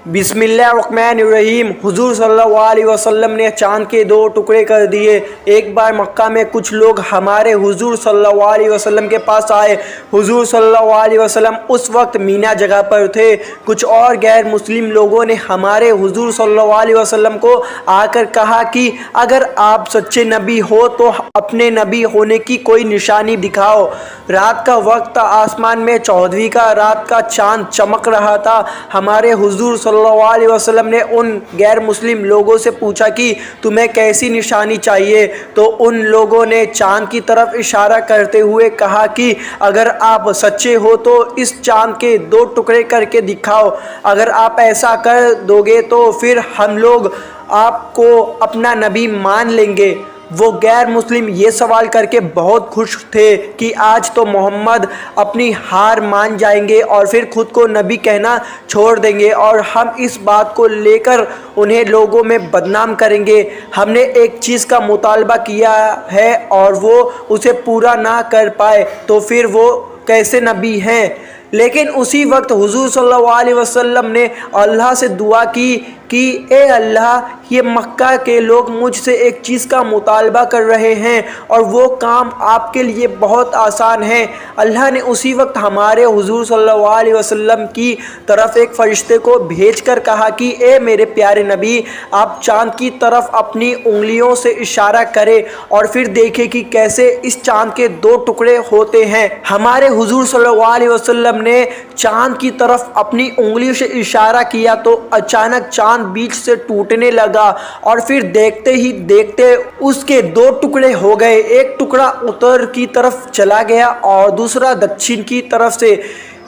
बिस्मिल्लाहिर्रहमानिर्रहीम। हुजूर सल्लल्लाहु अलैहि वसल्लम ने चाँद के दो टुकड़े कर दिए। एक बार मक्का में कुछ लोग हमारे हुजूर सल्लल्लाहु अलैहि वसल्लम के पास आए। हुजूर सल्लल्लाहु अलैहि वसल्लम उस वक्त मीना जगह पर थे। कुछ और गैर मुस्लिम लोगों ने हमारे हुजूर सल्लल्लाहु अलैहि वसल्लम को आकर कहा कि अगर आप सच्चे नबी हो तो अपने नबी होने की कोई निशानी दिखाओ। रात का वक्त था, आसमान में 14वीं का रात का चाँद चमक रहा था। हमारे हुजूर सल्लल्लाहु अलैहि वसल्लम ने उन गैर मुस्लिम लोगों से पूछा कि तुम्हें कैसी निशानी चाहिए, तो उन लोगों ने चाँद की तरफ इशारा करते हुए कहा कि अगर आप सच्चे हो तो इस चाँद के दो टुकड़े करके दिखाओ। अगर आप ऐसा कर दोगे तो फिर हम लोग आपको अपना नबी मान लेंगे। वो गैर मुस्लिम ये सवाल करके बहुत खुश थे कि आज तो मोहम्मद अपनी हार मान जाएंगे और फिर खुद को नबी कहना छोड़ देंगे और हम इस बात को लेकर उन्हें लोगों में बदनाम करेंगे। हमने एक चीज़ का मुतालबा किया है और वो उसे पूरा ना कर पाए तो फिर वो कैसे नबी हैं। लेकिन उसी वक्त हुजूर सल्लल्लाहु अलैहि वसल्लम ने अल्लाह से दुआ की कि ए अल्लाह, ये मक्का के लोग मुझसे एक चीज़ का मुतालबा कर रहे हैं और वो काम आपके लिए बहुत आसान है। अल्लाह ने उसी वक्त हमारे हुजूर सल्लल्लाहु अलैहि वसल्लम की तरफ एक फ़रिश्ते को भेजकर कहा कि ए मेरे प्यारे नबी, आप चाँद की तरफ अपनी उंगलियों से इशारा करें और फिर देखें कि कैसे इस चाँद के दो टुकड़े होते हैं। हमारे हुजूर सल्लल्लाहु अलैहि वसल्लम ने चाँद की तरफ अपनी उंगलियों से इशारा किया तो अचानक चाँद बीच से टूटने लगा और फिर देखते ही देखते उसके दो टुकड़े हो गए। एक टुकड़ा उत्तर की तरफ चला गया और दूसरा दक्षिण की तरफ से।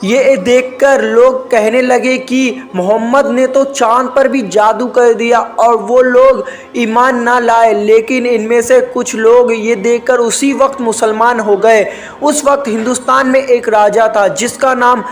ये देखकर लोग कहने लगे कि मोहम्मद ने तो चाँद पर भी जादू कर दिया और वो लोग ईमान ना लाए। लेकिन इनमें से कुछ लोग ये देखकर उसी वक्त मुसलमान हो गए। उस वक्त हिंदुस्तान में एक राजा था जिसका नाम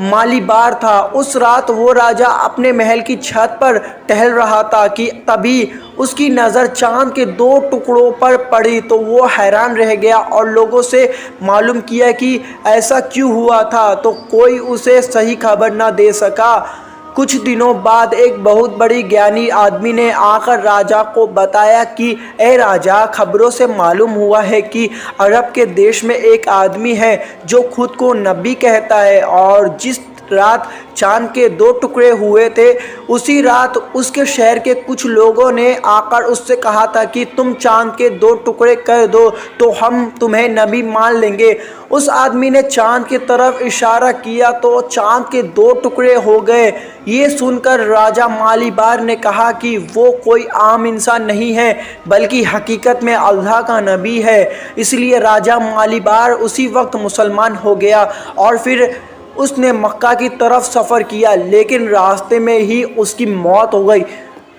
मालीबार था। उस रात वो राजा अपने महल की छत पर टहल रहा था कि तभी उसकी नज़र चाँद के दो टुकड़ों पर पड़ी तो वो हैरान रह गया और लोगों से मालूम किया कि ऐसा क्यों हुआ था, तो कोई उसे सही खबर ना दे सका। कुछ दिनों बाद एक बहुत बड़ी ज्ञानी आदमी ने आकर राजा को बताया कि ए राजा, खबरों से मालूम हुआ है कि अरब के देश में एक आदमी है जो खुद को नबी कहता है और जिस रात चाँद के दो टुकड़े हुए थे उसी रात उसके शहर के कुछ लोगों ने आकर उससे कहा था कि तुम चाँद के दो टुकड़े कर दो तो हम तुम्हें नबी मान लेंगे। उस आदमी ने चाँद की तरफ इशारा किया तो चाँद के दो टुकड़े हो गए। ये सुनकर राजा मालीबार ने कहा कि वो कोई आम इंसान नहीं है बल्कि हकीकत में अल्लाह का नबी है। इसलिए राजा मालीबार उसी वक्त मुसलमान हो गया और फिर उसने मक्का की तरफ सफ़र किया, लेकिन रास्ते में ही उसकी मौत हो गई।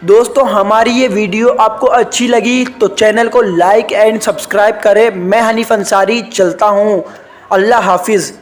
दोस्तों, हमारी ये वीडियो आपको अच्छी लगी तो चैनल को लाइक एंड सब्सक्राइब करें। मैं हनीफ अंसारी चलता हूँ। अल्लाह हाफिज़।